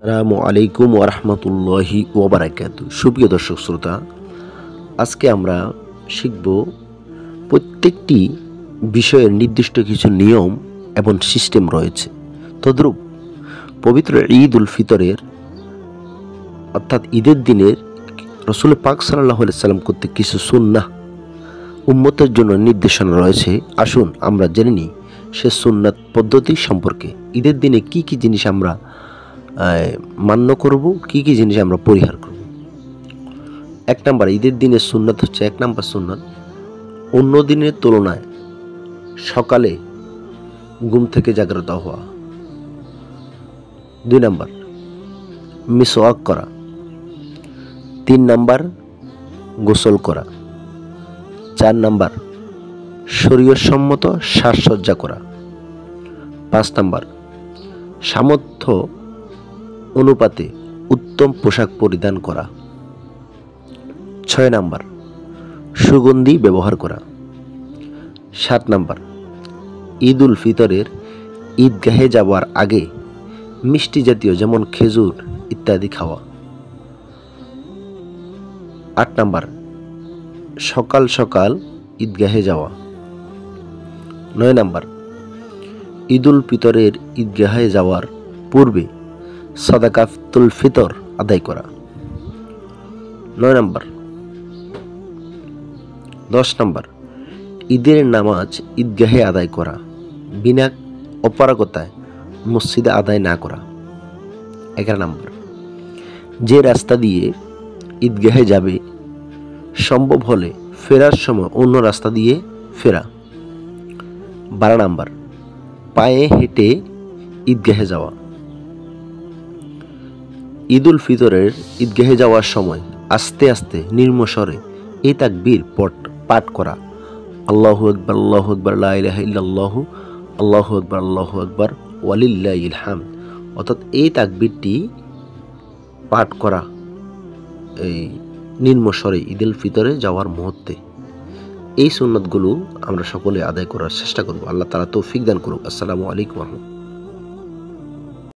আসসালামু আলাইকুম ওয়া রাহমাতুল্লাহি ওয়া বারাকাতুহু। সুপ্রিয় দর্শক শ্রোতা, আজকে আমরা শিখব প্রত্যেকটি বিষয়ের নির্দিষ্ট কিছু নিয়ম এবং সিস্টেম রয়েছে। তদ্রূপ পবিত্র ঈদ উল ফিতরের অর্থাৎ ঈদের দিনের রাসূল পাক সাল্লাল্লাহু আলাইহি সাল্লাম কর্তৃক কিছু সুন্নাহ উম্মতের জন্য নির্দেশনা রয়েছে। আসুন আমরা জেনে নিই সে সুন্নাত পদ্ধতি সম্পর্কে। ঈদের দিনে কি কি জিনিস আমরা মান্য করব, কি কি জিনিস আমরা পরিহার করব। এক নাম্বার, ঈদের দিনের সুন্নাত হচ্ছে, এক নাম্বার সুন্নাত, অন্য দিনের তুলনায় সকালে ঘুম থেকে জাগ্রত হওয়া। 2 নাম্বার, মিসওয়াক করা। 3 নাম্বার, গোসল করা। 4 নাম্বার, শরীয়তসম্মত সাজসজ্জা করা। 5 নাম্বার, সামর্থ্য অনুপাতে উত্তম পোশাক পরিধান করা। 6 নাম্বার, সুগন্ধি ব্যবহার করা। 7 নাম্বার, ঈদ উল ফিতরের ঈদগাহে যাওয়ার আগে মিষ্টি জাতীয় যেমন খেজুর ইত্যাদি খাওয়া। 8 নাম্বার, সকাল সকাল ঈদগাহে যাওয়া। 9 নাম্বার, ঈদ উল ফিতরের ঈদগাহে যাওয়ার পূর্বে সাদাকাতুল ফিতর আদায় করা। 9 নাম্বার। 10 নাম্বার, ঈদের নামাজ ঈদগাহে আদায় করা, বিনা অপারগতায় মসজিদে আদায় না করা। 11 নাম্বার, যে রাস্তা দিয়ে ঈদগাহে যাবে সম্ভব হলে ফেরার সময় অন্য রাস্তা দিয়ে ফেরা। 12 নাম্বার, পায়ে হেঁটে ঈদগাহে যাওয়া। ঈদ উল ফিতরের ঈদগাহে যাওয়ার সময় আস্তে আস্তে নিম্নস্বরে এই তাকবীর পাঠ করা, আল্লাহু আকবার আল্লাহু আকবার লা ইলাহা ইল্লাল্লাহু আল্লাহু আকবার আল্লাহু আকবার ওয়ালিল্লাহিল হামদ। অর্থাৎ এই তাকবীরটি পাঠ করা এই নিম্নস্বরে ঈদ উল ফিতরে যাওয়ার মুহূর্তে। এই সুন্নাতগুলো আমরা সকলে আদায় করার চেষ্টা করব। আল্লাহ তাআলা তৌফিক দান করুক। আসসালামু আলাইকুম।